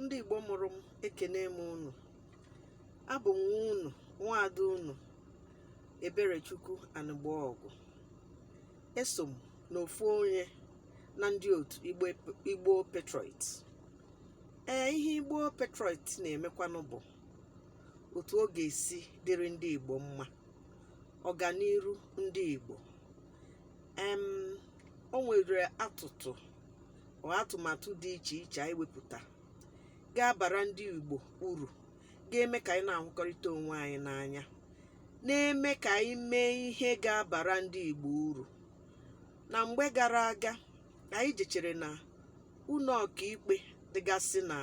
ndị Igbo mụrụ m, ekene m unu. Abụ m unu nwaada unu Eberechukwu Anịgboọgụ. Eso m n'ofu onye na ndị otu Igbo Patriots. Ihe Igbo Patriots na-emekwanụ bụ otu ọ ga-esi dịrị ndị Igbo mma, ọganiru ndị Igbo. O nwere atụmatụ dị iche iche anyị wepụta ga-abara ndị Igbo uru, ga-eme ka anyị na-ahụkọrịta onwe anyị n'anya, na-eme ka anyị mee ihe ga-abara ndị Igbo uru. Na mgbe gara aga, anyị jechere na ụlọ ọkaikpe dịgasị na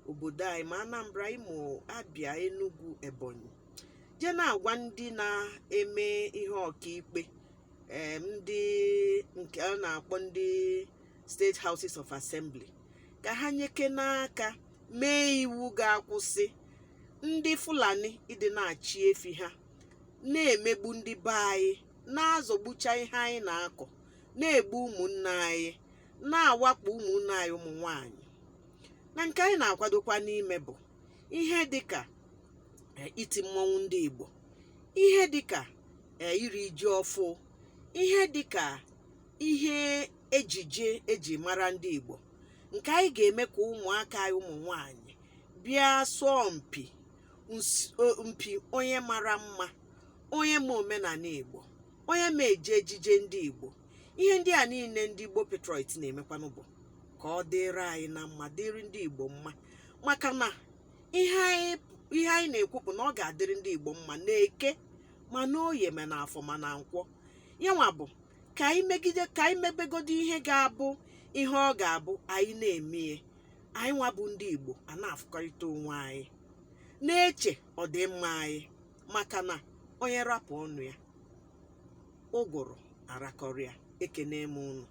obodo anyị ma Anambra, Imo, Abia, Enugu, Ebonyi, je na-agwa ndị na-eme ihe ọkaikpe, ndị nke a na-akpọ ndị State Houses of Assembly, ka ha nyeke n'aka mee iwu ga-akwụsị ndị Fulani ịdị na-achị efi ha, na-emegbu ndị be anyị, na-azọgbucha ihe anyị na-akọ, na-egbu ụmụnne anyị, na-awakpo ụmụnne anyị ụmụ nwanyị. Na nke anyị na-akwadokwa n'ime bụ ihe dịka iti mmọnwụ ndị Igbo, ihe dịka iri ji ọfụ, ihe dịka ihe ejije eji mara ndị Igbo, nke anyị ga-eme ka ụmụaka anyị ụmụ nwanyị bịa sụọ mpi onye mara mma, onye ma omenala Igbo, onye ma eje ejije ndị Igbo. Ihe ndị a niile ndị Igbo Patriots na-emekwanụ bụ ka ọ dịrị anyị na mma, dịrị ndị Igbo mma, maka na ihe anyị na-ekwupụ na ọ ga-adịrị ndị Igbo mma na-eke ma n'oye ma n'afọ ma na nkwọ. Yanwa bụ ka anyị mebegodo ihe ga-abụ ihe ọ ga-abụ anyị na-emie, anyị nwa bụ ndị Igbo a na-afụkọrịta onwe anyị, na-eche ọdịmma anyị, maka na onye rapụ ọnụ ya ụgụrụ arakọrịa. Ekene m unu.